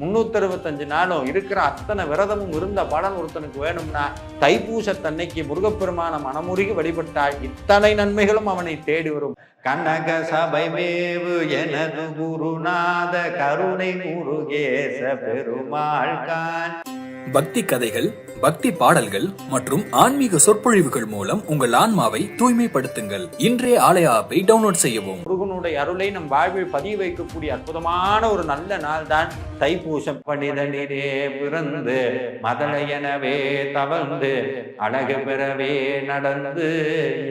365 நாளும் இருக்கிற அத்தனை விரதமும் இருந்த பலன் ஒருத்தனுக்கு வேணும்னா தைப்பூசத்தன்னைக்கு முருகப்பெருமான மனமுருகி வழிபட்டால் இத்தனை நன்மைகளும் அவனை தேடி வரும். கனக சபை மேவு எனது குருநாத கருணை முருகேச பெருமாள் கான். பக்தி கதைகள், பக்தி பாடல்கள் மற்றும் ஆன்மீக சொற்பொழிவுகள் மூலம் உங்கள் ஆன்மாவை தூய்மைப்படுத்துங்கள். இன்றைய ஆலய ஆப்பை டவுன்லோட் செய்யவும். முருகனுடைய அருளை நம் வாழ்வில் பதிவு வைக்கக்கூடிய அற்புதமான ஒரு நல்ல நாள் தான் தைப்பூசம். பணிதனிலே பிறந்து மதலையனவே தவழ்ந்து அழகு பெறவே நடந்து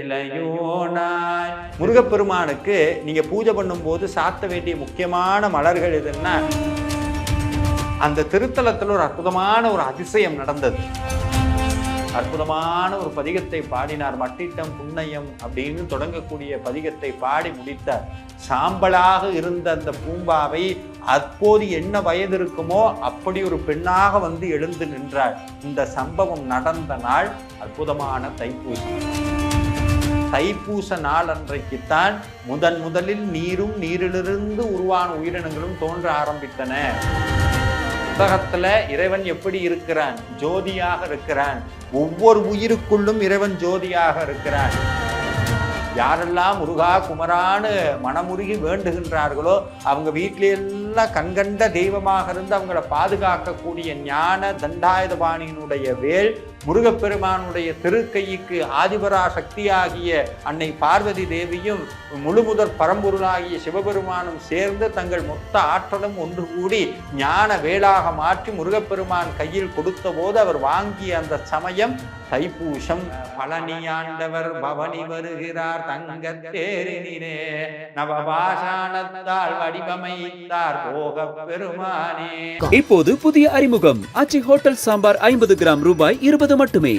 இளையோனாய். முருகப்பெருமானுக்கு நீங்க பூஜை பண்ணும் போது சாத்த வேண்டிய முக்கியமான மலர்கள் எதுன்னா, அந்த திருத்தலத்தில் ஒரு அற்புதமான ஒரு அதிசயம் நடந்தது. அற்புதமான ஒரு பதிகத்தை பாடினார். மட்டிட்டம் புண்ணியம் அப்படின்னு தொடங்கக்கூடிய பதிகத்தை பாடி முடித்தார். சாம்பலாக இருந்த அந்த பூம்பாவை அப்போது என்ன வயது இருக்குமோ அப்படி ஒரு பெண்ணாக வந்து எழுந்து நின்றார். இந்த சம்பவம் நடந்த நாள் அற்புதமான தைப்பூசம். தைப்பூச நாள் அன்றைக்குத்தான் முதலில் நீரும் நீரிலிருந்து உருவான உயிரினங்களும் தோன்ற ஆரம்பித்தன. உலகத்துல இறைவன் எப்படி இருக்கிறான்? ஜோதியாக இருக்கிறான். ஒவ்வொரு உயிருக்குள்ளும் இறைவன் ஜோதியாக இருக்கிறான். யாரெல்லாம் முருகா குமரான்னு மனமுருகி வேண்டுகின்றார்களோ அவங்க வீட்டிலெல்லாம் கண்கண்ட தெய்வமாக இருந்து அவங்களை பாதுகாக்கக்கூடிய ஞான தண்டாயுதபாணியினுடைய வேல் முருகப்பெருமானுடைய திருக்கைக்கு ஆதிபரா சக்தியாகிய அன்னை பார்வதி தேவியும் முழுமுதற் பரம்பொருளாகிய சிவபெருமானும் சேர்ந்து தங்கள் மொத்த ஆற்றலும் ஒன்று கூடி ஞான வேளாக மாற்றி முருகப்பெருமான் கையில் கொடுத்த போது அவர் வாங்கிய அந்த சமயம் தைப்பூசம். பழனியாண்டவர் பவனி வருகிறார் தங்கத்தேரினிலே நவபாஷாணத்தால் வடிவமைத்தார் போக பெருமானே. இப்போது புதிய அறிமுகம் ஆச்சி ஹோட்டல் சாம்பார் 50 கிராம் ரூபாய் 20 மட்டுமே.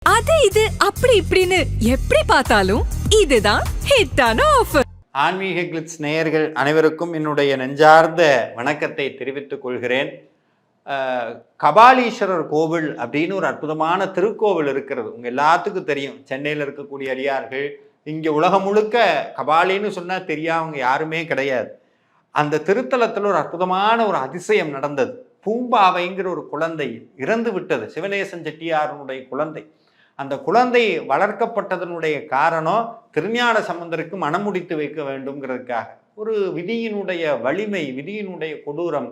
அது இது அப்படி இப்படின்னு எப்படி பார்த்தாலும் இதுதான் ஹிட்டான ஆஃபர். ஆன்மீக கிளிட்ஸ் நேயர்கள் அனைவருக்கும் என்னுடைய நெஞ்சார்ந்த வணக்கத்தை தெரிவித்துக் கொள்கிறேன். கபாலீஸ்வரர் கோவில் அப்படின்னு ஒரு அற்புதமான திருக்கோவில் இருக்கிறது. உங்க எல்லாத்துக்கும் தெரியும். சென்னையில் இருக்கக்கூடிய அடியார்கள், இங்கே உலகம் முழுக்க கபாலின்னு சொன்னால் தெரியாதவங்க யாருமே கிடையாது. அந்த திருத்தலத்தில் ஒரு அற்புதமான ஒரு அதிசயம் நடந்தது. பூம்பாவைங்கிற ஒரு குழந்தை இறந்து விட்டது. சிவநேசன் செட்டியாரனுடைய குழந்தை. அந்த குழந்தை வளர்க்கப்பட்டதனுடைய காரணம் திருஞான சம்பந்தருக்கு மனம் முடித்து வைக்க வேண்டும்ங்கிறதுக்காக. ஒரு விதியினுடைய வலிமை, விதியினுடைய கொடூரம்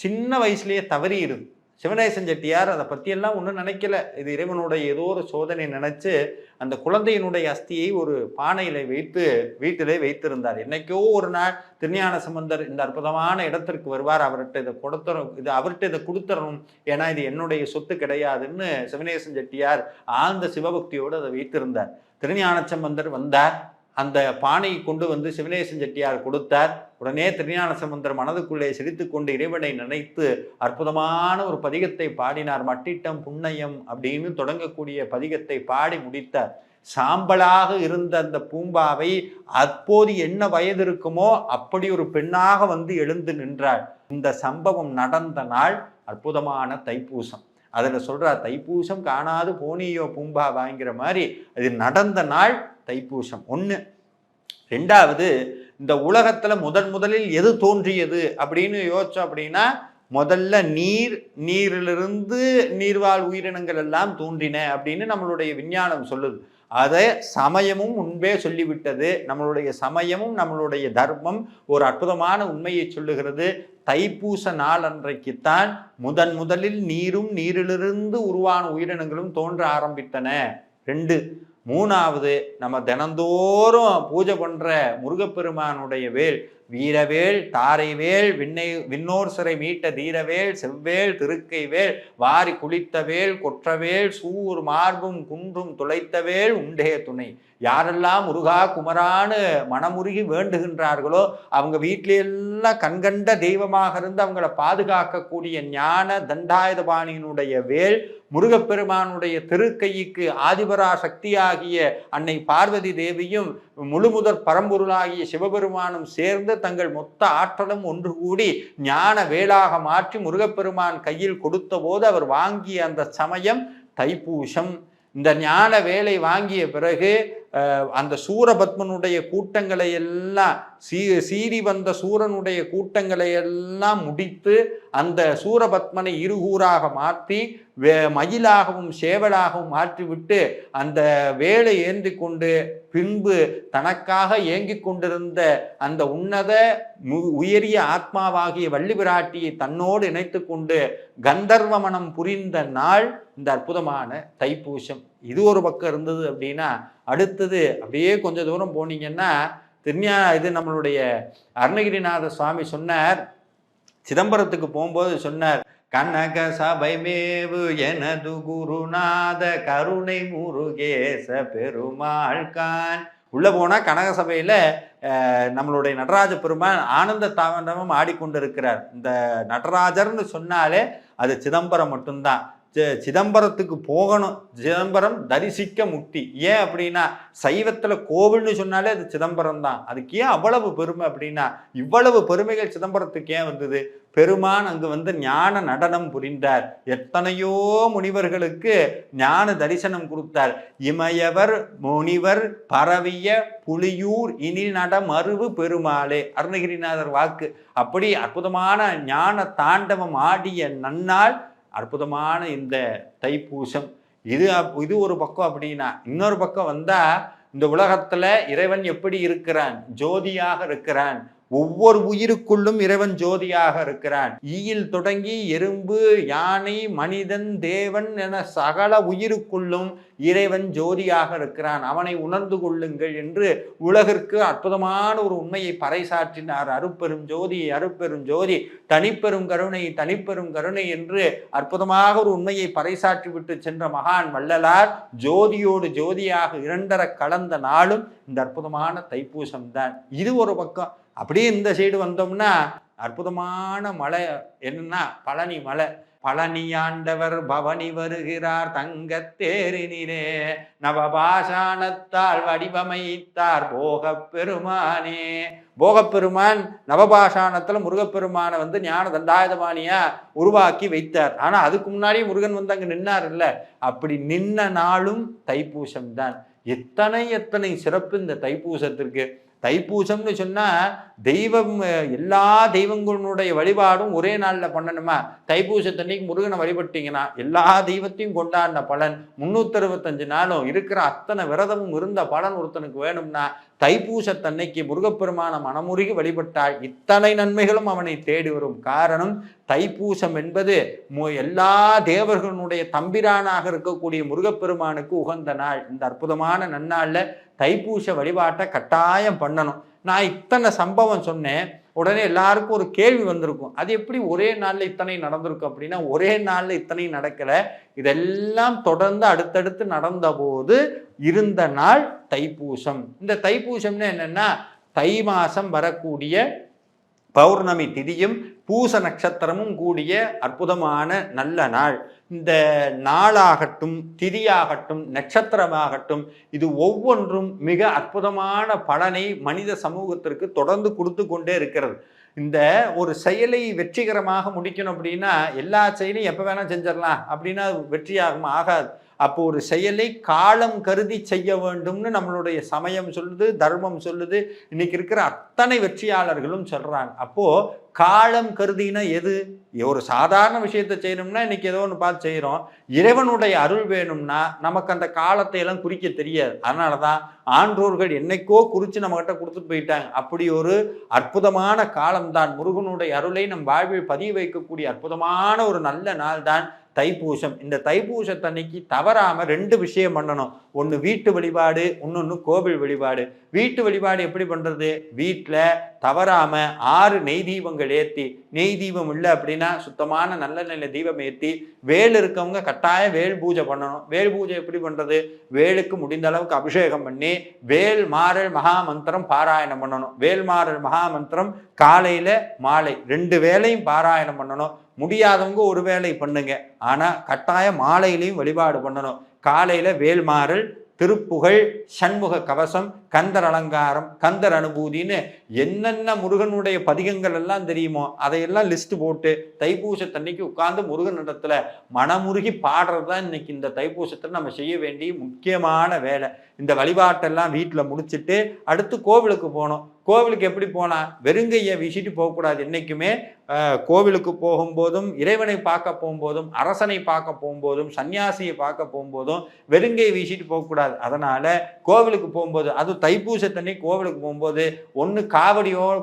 சின்ன வயசுலேயே தவறிடுது. சிவநேசன் செட்டியார் அதை பற்றியெல்லாம் ஒன்றும் நினைக்கல. இது இறைவனுடைய ஏதோ ஒரு சோதனை நினைச்சு அந்த குழந்தையினுடைய அஸ்தியை ஒரு பானையில வைத்து வீட்டிலே வைத்திருந்தார். என்னைக்கோ ஒரு நாள் திருஞான சம்பந்தர் இந்த அற்புதமான இடத்திற்கு வருவார். அவர்கிட்ட இதை கொடுத்துடணும், ஏன்னா இது என்னுடைய சொத்து கிடையாதுன்னு சிவநேசன் செட்டியார் ஆழ்ந்த சிவபக்தியோடு அதை வைத்திருந்தார். திருஞான சம்பந்தர் வந்தார். அந்த பானையை கொண்டு வந்து சிவநேசன் செட்டியார் கொடுத்தார். உடனே திருஞான சம்பந்தர் மனதுக்குள்ளே சிரித்து கொண்டு இறைவனை நினைத்து அற்புதமான ஒரு பதிகத்தை பாடினார். மட்டிட்டம் புண்ணியம் அப்படின்னு தொடங்கக்கூடிய பதிகத்தை பாடி முடித்தார். சாம்பலாக இருந்த அந்த பூம்பாவை அப்போது என்ன வயது இருக்குமோ அப்படி ஒரு பெண்ணாக வந்து எழுந்து நின்றாள். இந்த சம்பவம் நடந்த நாள் அற்புதமான தைப்பூசம். அதில் சொல்றார், தைப்பூசம் காணாது போனியோ பூம்பா வாங்கிற மாதிரி அது நடந்த நாள் தைப்பூசம். ஒன்று. ரெண்டாவது, இந்த உலகத்துல முதலில் எது தோன்றியது அப்படின்னு யோசிச்சோம் அப்படின்னா, முதல்ல நீரிலிருந்து நீர்வாழ் உயிரினங்கள் எல்லாம் தோன்றின அப்படின்னு நம்மளுடைய விஞ்ஞானம் சொல்லுது. அதை சமயமும் முன்பே சொல்லிவிட்டது. நம்மளுடைய சமயமும் நம்மளுடைய தர்மம் ஒரு அற்புதமான உண்மையை சொல்லுகிறது. தைப்பூச நாள் அன்றைக்குத்தான் முதலில் நீரும் நீரிலிருந்து உருவான உயிரினங்களும் தோன்ற ஆரம்பித்தன. 2. 3வது, நம்ம தினந்தோறும் பூஜை பண்ற முருகப்பெருமானுடைய வேல், வீரவேல் தாரைவேல், விண்ணோர் சிறை மீட்ட தீரவேல், செவ்வேல் திருக்கைவேல், வாரி குளித்தவேல், கொற்றவேல், சூர் மார்பும் குன்றும் துளைத்தவேல் உண்டே துணை. யாரெல்லாம் முருகா குமரான்னு மனமுருகி வேண்டுகின்றார்களோ அவங்க வீட்டிலெல்லாம் கண்கண்ட தெய்வமாக இருந்து அவங்களை பாதுகாக்கக்கூடிய ஞான தண்டாயுதபாணியினுடைய வேல் முருகப்பெருமானுடைய திருக்கைக்கு ஆதிபரா சக்தியாகிய அன்னை பார்வதி தேவியும் முழுமுதற் பரம்பொருளாகிய சிவபெருமானும் சேர்ந்து தங்கள் மொத்த ஆற்றலும் ஒன்று கூடி ஞான வேளாக மாற்றி முருகப்பெருமான் கையில் கொடுத்த போது அவர் வாங்கிய அந்த சமயம் தைப்பூசம். இந்த ஞான வேலை வாங்கிய பிறகு அந்த சூரபத்மனுடைய கூட்டங்களை எல்லாம் சீறி வந்த சூரனுடைய கூட்டங்களை எல்லாம் முடித்து அந்த சூரபத்மனை இருகூறாக மாற்றி மயிலாகவும் சேவலாகவும் மாற்றிவிட்டு அந்த வேலை ஏந்தி கொண்டு பின்பு தனக்காக ஏங்கிக் கொண்டிருந்த அந்த உன்னத உயரிய ஆத்மாவாகிய வள்ளி பிராட்டியை தன்னோடு இணைத்து கொண்டு கந்தர்வ மனம் புரிந்த நாள் இந்த அற்புதமான தைப்பூசம். இது ஒரு பக்கம் இருந்தது அப்படின்னா, அடுத்தது அப்படியே கொஞ்ச தூரம் போனீங்கன்னா இது நம்மளுடைய அருணகிரிநாத சுவாமி சொன்னார், சிதம்பரத்துக்கு போகும்போது சொன்னார், கனக சபை மேவு எனது குருநாத கருணை முருகேச பெருமாள் கான். உள்ள போனா கனக சபையில நம்மளுடைய நடராஜ பெருமான் ஆனந்த தாண்டவம் ஆடிக்கொண்டிருக்கிறார். இந்த நடராஜர்னு சொன்னாலே அது சிதம்பரம் மட்டும்தான். சிதம்பரத்துக்கு போகணும், சிதம்பரம் தரிசிக்க முக்தி. ஏன் அப்படின்னா சைவத்துல கோவில்னு சொன்னாலே அது சிதம்பரம் தான். அதுக்கு ஏன் அவ்வளவு பெருமை அப்படின்னா, இவ்வளவு பெருமைகள் சிதம்பரத்துக்கு ஏன் வந்தது? பெருமான் அங்கு வந்து ஞான நடனம் புரிந்தார். எத்தனையோ முனிவர்களுக்கு ஞான தரிசனம் கொடுத்தார். இமயவர் முனிவர் பரவிய புலியூர் இனி நடமருவு பெருமாளே, அருணகிரிநாதர் வாக்கு. அப்படி அற்புதமான ஞான தாண்டவம் ஆடிய நன்னாள் அற்புதமான இந்த தைப்பூசம். இது ஒரு பக்கம். அப்படின்னா இன்னொரு பக்கம் வந்தா, இந்த உலகத்துல இறைவன் எப்படி இருக்கிறான்? ஜோதியாக இருக்கிறான். ஒவ்வொரு உயிருக்குள்ளும் இறைவன் ஜோதியாக இருக்கிறான். ஈயில் தொடங்கி எறும்பு, யானை, மனிதன், தேவன் என சகல உயிருக்குள்ளும் இறைவன் ஜோதியாக இருக்கிறான். அவனை உணர்ந்து கொள்ளுங்கள் என்று உலகிற்கு அற்புதமான ஒரு உண்மையை பறைசாற்றினார். அருட்பெரும் ஜோதி, அருட்பெரும் ஜோதி, தனிப்பெரும் கருணை, தனிப்பெரும் கருணை என்று அற்புதமாக ஒரு உண்மையை பறைசாற்றி விட்டு சென்ற மகான் வள்ளலார் ஜோதியோடு ஜோதியாக இரண்டர கலந்த நாளும் இந்த அற்புதமான தைப்பூசம் தான். இது ஒரு பக்கம். அப்படியே இந்த சைடு வந்தோம்னா அற்புதமான மலை என்னன்னா பழனி மலை. பழனியாண்டவர் பவனி வருகிறார் தங்கத்தேரினிலே, நவபாஷாணத்தால் வடிவமைத்தார் போகப்பெருமானே. போகப்பெருமான் நவபாஷாணத்துல முருகப்பெருமானை வந்து ஞான தண்டாயுதபாணியா உருவாக்கி வைத்தார். ஆனா அதுக்கு முன்னாடி முருகன் வந்து அங்க நின்னார் இல்ல, அப்படி நின்ன நாளும் தைப்பூசம் தான். எத்தனை சிறப்பு இந்த தைப்பூசத்திற்கு. தைப்பூசம்னு சொன்னா தெய்வம், எல்லா தெய்வங்களுடைய வழிபாடும் ஒரே நாள்ல பண்ணணுமா? தைப்பூசத்தன்னைக்கு முருகனை வழிபட்டீங்கன்னா எல்லா தெய்வத்தையும் கொண்டாடின பலன் 365 நாளும் இருக்கிற அத்தனை விரதமும் இருந்த பலன் ஒருத்தனுக்கு வேணும்னா தைப்பூசத்தன்னைக்கு முருகப்பெருமான மனமுருகி வழிபட்டால் இத்தனை நன்மைகளும் அவனை தேடி வரும். காரணம், தைப்பூசம் என்பது எல்லா தேவர்களுடைய தம்பிரானாக இருக்கக்கூடிய முருகப்பெருமானுக்கு உகந்த நாள். இந்த அற்புதமான நன்னாள்ல தைப்பூச வழிபாட்டை கட்டாயம் பண்ணணும். நான் இத்தனை சம்பவம் சொன்னேன், உடனே எல்லாருக்கும் ஒரு கேள்வி வந்திருக்கும், அது எப்படி ஒரே நாள்ல இத்தனை நடந்திருக்கும் அப்படின்னா, ஒரே நாள்ல இத்தனை நடக்கல. இதெல்லாம் தொடர்ந்து அடுத்தடுத்து நடந்த போது இருந்த நாள் தைப்பூசம். இந்த தைப்பூசம்னு என்னன்னா, தை மாசம் வரக்கூடிய பௌர்ணமி திதியும் பூச நட்சத்திரமும் கூடிய அற்புதமான நல்ல நாள். இந்த நாளாகட்டும், திதியாகட்டும், நட்சத்திரமாகட்டும், இது ஒவ்வொன்றும் மிக அற்புதமான பலனை மனித சமூகத்திற்கு தொடர்ந்து கொடுத்து கொண்டே இருக்கிறது. இந்த ஒரு செயலை வெற்றிகரமாக முடிக்கணும் அப்படின்னா எல்லா செயலையும் எப்போ வேணால் செஞ்சிடலாம் அப்படின்னா வெற்றியாகும் ஆகாது. அப்போ ஒரு செயலை காலம் கருதி செய்ய வேண்டும்னு நம்மளுடைய சமயம் சொல்லுது, தர்மம் சொல்லுது, இன்னைக்கு இருக்கிற அத்தனை வெற்றியாளர்களும் சொல்றாங்க. அப்போ காலம் கருதினா எது? ஒரு சாதாரண விஷயத்தை செய்யணும்னா இன்னைக்கு ஏதோ ஒன்று பார்த்து செய்கிறோம். இறைவனுடைய அருள் வேணும்னா நமக்கு அந்த காலத்தை எல்லாம் குறிக்க தெரியாது. அதனாலதான் ஆன்றோர்கள் என்னைக்கோ குறித்து நம்மகிட்ட கொடுத்துட்டு போயிட்டாங்க. அப்படி ஒரு அற்புதமான காலம்தான் முருகனுடைய அருளை நம் வாழ்வில் பதிய வைக்கக்கூடிய அற்புதமான ஒரு நல்ல நாள் தான் தைப்பூசம். இந்த தைப்பூசத்தன்னைக்கு தவறாம 2 விஷயம் பண்ணணும். ஒன்று வீட்டு வழிபாடு, இன்னொன்று கோவில் வழிபாடு. வீட்டு வழிபாடு எப்படி பண்றது? வீட்டில் தவறாம 6 நெய் தீபங்கள் ஏற்றி, நெய் தீபம் இல்லை அப்படின்னா சுத்தமான நல்ல நல்ல தீபம் ஏற்றி, வேல் இருக்கவங்க கட்டாயம் வேல் பூஜை பண்ணணும். வேல் பூஜை எப்படி பண்றது? வேலுக்கு முடிந்த அளவுக்கு அபிஷேகம் பண்ணி வேல் மாறல் மகாமந்திரம் பாராயணம் பண்ணணும். வேல் மாறல் மகாமந்திரம் காலையில மாலை 2 வேளையும் பாராயணம் பண்ணணும். முடியாதவங்க ஒரு வேளை பண்ணுங்க, ஆனா கட்டாயம் மாலையிலையும் வழிபாடு பண்ணணும். காலையில வேல்மாறல், திருப்புகழ், சண்முக கவசம், கந்தர் அலங்காரம், கந்தர் அனுபூதின்னு என்னென்ன முருகனுடைய பதிகங்கள் எல்லாம் தெரியுமோ அதையெல்லாம் லிஸ்ட் போட்டு தைப்பூசத்தன்னைக்கு உட்கார்ந்து முருகனிடத்துல மனமுருகி பாடுறது தான் இன்னைக்கு இந்த தைப்பூசத்தில் நம்ம செய்ய வேண்டிய முக்கியமான வேலை. இந்த வழிபாட்டெல்லாம் வீட்டில் முடிச்சுட்டு அடுத்து கோவிலுக்கு போகணும். கோவிலுக்கு எப்படி போகலாம்? வெறுங்கையை வீசிட்டு போகக்கூடாது. என்றைக்குமே கோவிலுக்கு போகும்போதும், இறைவனை பார்க்க போகும்போதும், அரசனை பார்க்க போகும்போதும், சன்னியாசியை பார்க்க போகும்போதும் வெறுங்கையை வீசிட்டு போகக்கூடாது. அதனால கோவிலுக்கு போகும்போது, அதுவும் தைப்பூசத்தண்ணி கோவிலுக்கு போகும்போது ஒன்று காவடியோடு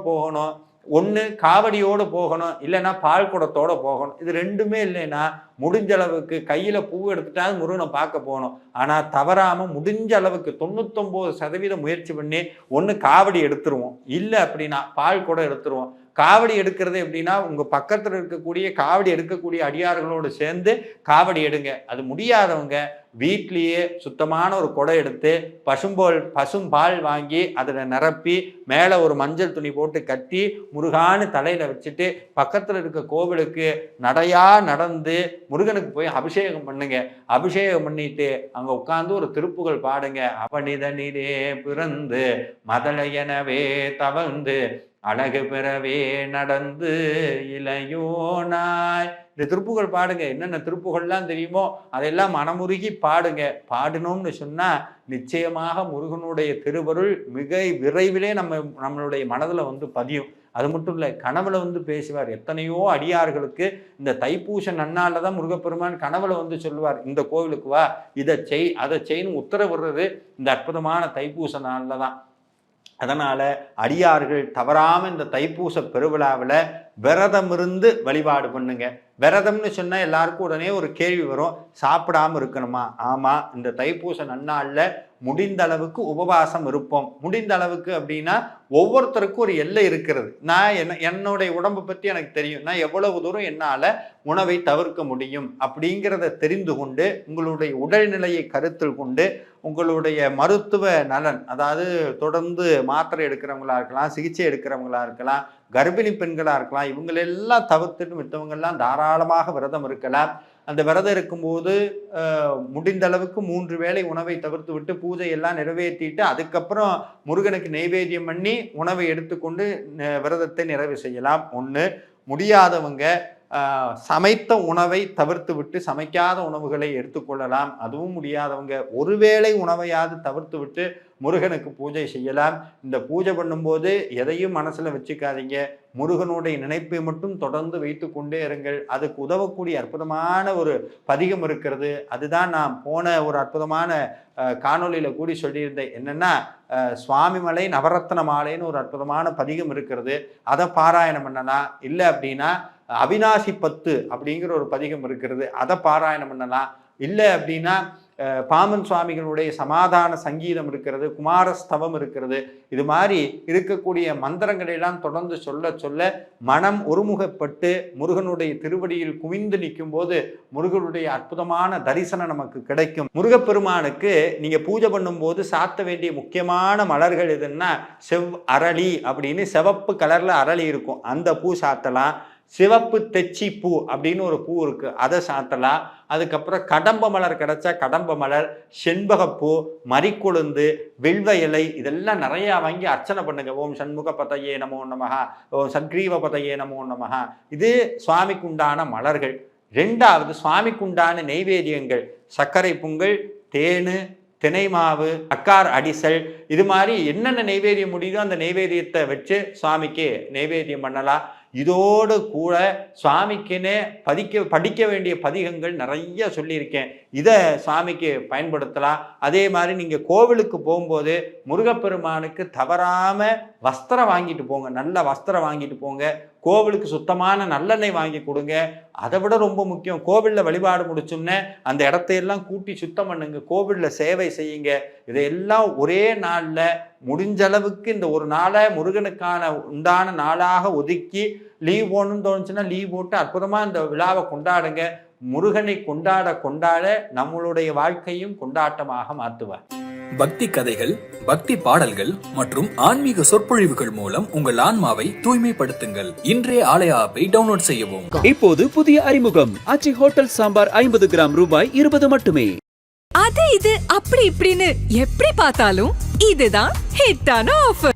போகணும், இல்லைன்னா பால் குடத்தோட போகணும். இது ரெண்டுமே இல்லைன்னா முடிஞ்ச அளவுக்கு கையில் பூ எடுத்துட்டாலும் முருகனை பார்க்க போகணும். ஆனால் தவறாமல் முடிஞ்ச அளவுக்கு 99% முயற்சி பண்ணி ஒன்று காவடி எடுத்துருவோம், இல்லை அப்படின்னா பால் குடம் எடுத்துருவோம். காவடி எடுக்கிறது எப்படின்னா உங்கள் பக்கத்தில் இருக்கக்கூடிய காவடி எடுக்கக்கூடிய அடியார்களோடு சேர்ந்து காவடி எடுங்க. அது முடியாதவங்க வீட்லேயே சுத்தமான ஒரு குடம் எடுத்து பசும்பால் வாங்கி அதில் நிரப்பி மேலே ஒரு மஞ்சள் துணி போட்டு கட்டி முருகான்னு தலையில் வச்சுட்டு பக்கத்தில் இருக்க கோவிலுக்கு நடந்து முருகனுக்கு போய் அபிஷேகம் பண்ணுங்க. அபிஷேகம் பண்ணிட்டு அங்கே உட்காந்து ஒரு திருப்புகழ் பாடுங்க. அவனிதனிலே பிறந்து மதலையனவே தவழ்ந்து அழகு பெறவே நடந்து இளையோனாய். இந்த திருப்புகழ் பாடுங்க. என்னென்ன திருப்புகள்லாம் தெரியுமோ அதெல்லாம் மனமுருகி பாடுங்க. பாடினோம்னு சொன்னால் நிச்சயமாக முருகனுடைய திருவருள் மிக விரைவிலே நம்மளுடைய மனதில் வந்து பதியும். அது மட்டும் இல்லை, கனவுல வந்து பேசுவார். எத்தனையோ அடியார்களுக்கு இந்த தைப்பூச நன்னால தான் முருகப்பெருமான் கனவுல வந்து சொல்லுவார், இந்த கோவிலுக்கு வா, இதை செய், அதை செய்யணும் உத்தரவிடுறது இந்த அற்புதமான தைப்பூச நாளில் தான். அதனால அடியார்கள் தவறாம இந்த தைப்பூச பெருவிழாவில் விரதம் இருந்து வழிபாடு பண்ணுங்க. விரதம்னு சொன்னா எல்லாருக்கும் உடனே ஒரு கேள்வி வரும், சாப்பிடாம இருக்கணுமா? ஆமா, இந்த தைப்பூச நன்னாளில் முடிந்த அளவுக்கு உபவாசம் இருப்போம். முடிந்த அளவுக்கு அப்படின்னா ஒவ்வொருத்தருக்கும் ஒரு எல்லை இருக்கிறது. நான் என்னுடைய உடம்பை பற்றி எனக்கு தெரியும், நான் எவ்வளவு தூரம் என்னால் உணவை தவிர்க்க முடியும் அப்படிங்கிறத தெரிந்து கொண்டு உங்களுடைய உடல்நிலையை கருத்தில் கொண்டு உங்களுடைய மருத்துவ நலன், அதாவது தொடர்ந்து மாத்திரை எடுக்கிறவங்களா இருக்கலாம், சிகிச்சை எடுக்கிறவங்களா இருக்கலாம், கர்ப்பிணி பெண்களாக இருக்கலாம், இவங்களெல்லாம் தவிர்த்துட்டு மித்தவங்கெல்லாம் தாராளமாக விரதம் இருக்கலாம். அந்த விரதம் இருக்கும்போது முடிந்த அளவுக்கு 3 வேளை உணவை தவிர்த்து விட்டு பூஜை எல்லாம் நிறைவேற்றிட்டு அதுக்கப்புறம் முருகனுக்கு நைவேத்தியம் பண்ணி உணவை எடுத்துக்கொண்டு விரதத்தை நிறைவு செய்யலாம். ஒன்று, முடியாதவங்க சமைத்த உணவை தவிர்த்து விட்டு சமைக்காத உணவுகளை எடுத்துக்கொள்ளலாம். அதுவும் முடியாதவங்க ஒருவேளை உணவையாவது தவிர்த்து விட்டு முருகனுக்கு பூஜை செய்யலாம். இந்த பூஜை பண்ணும்போது எதையும் மனசுல வச்சுக்காதீங்க, முருகனுடைய நினைப்பை மட்டும் தொடர்ந்து வைத்து கொண்டே இருங்கள். அதுக்கு உதவக்கூடிய அற்புதமான ஒரு பதிகம் இருக்கிறது. அதுதான் நான் போன ஒரு அற்புதமான காணொலியில கூடி சொல்லியிருந்தேன். என்னன்னா, சுவாமிமலை நவரத்ன மாலைன்னு ஒரு அற்புதமான பதிகம் இருக்கிறது. அதை பாராயணம் பண்ணலாம். இல்லை அப்படின்னா அவிநாசி 10 அப்படிங்கிற ஒரு பதிகம் இருக்கிறது, அதை பாராயணம் பண்ணலாம். இல்லை அப்படின்னா பாமன் சுவாமிகளுடைய சமாதான சங்கீதம் இருக்கிறது, குமாரஸ்தவம் இருக்கிறது. இது மாதிரி இருக்கக்கூடிய மந்திரங்களெல்லாம் தொடர்ந்து சொல்ல சொல்ல மனம் ஒருமுகப்பட்டு முருகனுடைய திருவடியில் குவிந்து நிற்கும் போது முருகனுடைய அற்புதமான தரிசனம் நமக்கு கிடைக்கும். முருகப்பெருமானுக்கு நீங்க பூஜை பண்ணும்போது சாத்த வேண்டிய முக்கியமான மலர்கள் எதுன்னா அரளி அப்படின்னு சிவப்பு கலர்ல அரளி இருக்கும், அந்த பூ சாத்தலாம். சிவப்பு தெச்சி பூ அப்படின்னு ஒரு பூ இருக்கு, அதை சாத்தலாம். அதுக்கப்புறம் கடம்ப மலர் கிடைச்சா கடம்ப மலர், செண்பகப்பூ, மறிக்கொழுந்து, வில்வ இலை, இதெல்லாம் நிறையா வாங்கி அர்ச்சனை பண்ணுங்க. ஓம் சண்முக பதையே நமோ நமஹா, ஓம் சக்ரீவ பதையே நமோ நமஹா. இது சுவாமிக்கு உண்டான மலர்கள். 2வது, சுவாமிக்கு உண்டான நெய்வேத்தியங்கள் சர்க்கரை பொங்கல், தேனு, தினை மாவு, அக்கார் அடிசல், இது மாதிரி என்னென்ன நெய்வேத்தியம் முடியுதோ அந்த நெய்வேத்தியத்தை வச்சு சுவாமிக்கு நெய்வேத்தியம் பண்ணலாம். இதோடு கூட சுவாமிக்குன்னே படிக்க வேண்டிய பதிகங்கள் நிறைய சொல்லியிருக்கேன், இதை சுவாமிக்கு பயன்படுத்தலாம். அதே மாதிரி நீங்கள் கோவிலுக்கு போகும்போது முருகப்பெருமானுக்கு தவறாமல் வஸ்திரம் வாங்கிட்டு போங்க, நல்ல வஸ்திரம் வாங்கிட்டு போங்க. கோவிலுக்கு சுத்தமான நல்லெண்ணெய் வாங்கி கொடுங்க. அதை விட ரொம்ப முக்கியம், கோவிலில் வழிபாடு முடிச்சோம்னே அந்த இடத்தையெல்லாம் கூட்டி சுத்தம் பண்ணுங்க, கோவிலில் சேவை செய்யுங்க. இதையெல்லாம் ஒரே நாளில் முடிஞ்ச அளவுக்கு இந்த ஒரு நாளை முருகனுக்கான உண்டான நாளாக ஒதுக்கி லீவ் போகணும்னு தோணுச்சுன்னா லீவ் போட்டு அற்புதமாக இந்த விழாவை கொண்டாடுங்க. முருகனை கொண்டாட நம்மளுடைய வாழ்க்கையும் கொண்டாட்டமாக மாற்றுவார். பக்தி கதைகள், பக்தி பாடல்கள் மற்றும் ஆன்மீக சொற்பொழிவுகள் மூலம் உங்கள் ஆன்மாவை தூய்மைப்படுத்துங்கள். இன்றைய ஆலய ஆப்பை டவுன்லோட் செய்யவும். இப்போது புதிய அறிமுகம், ஆச்சி ஹோட்டல் சாம்பார் 50 கிராம் ரூபாய் 20 மட்டுமே. அது இது அப்படி இப்படின்னு எப்படி பார்த்தாலும் இதுதான் ஹிட்டான ஆஃபர்.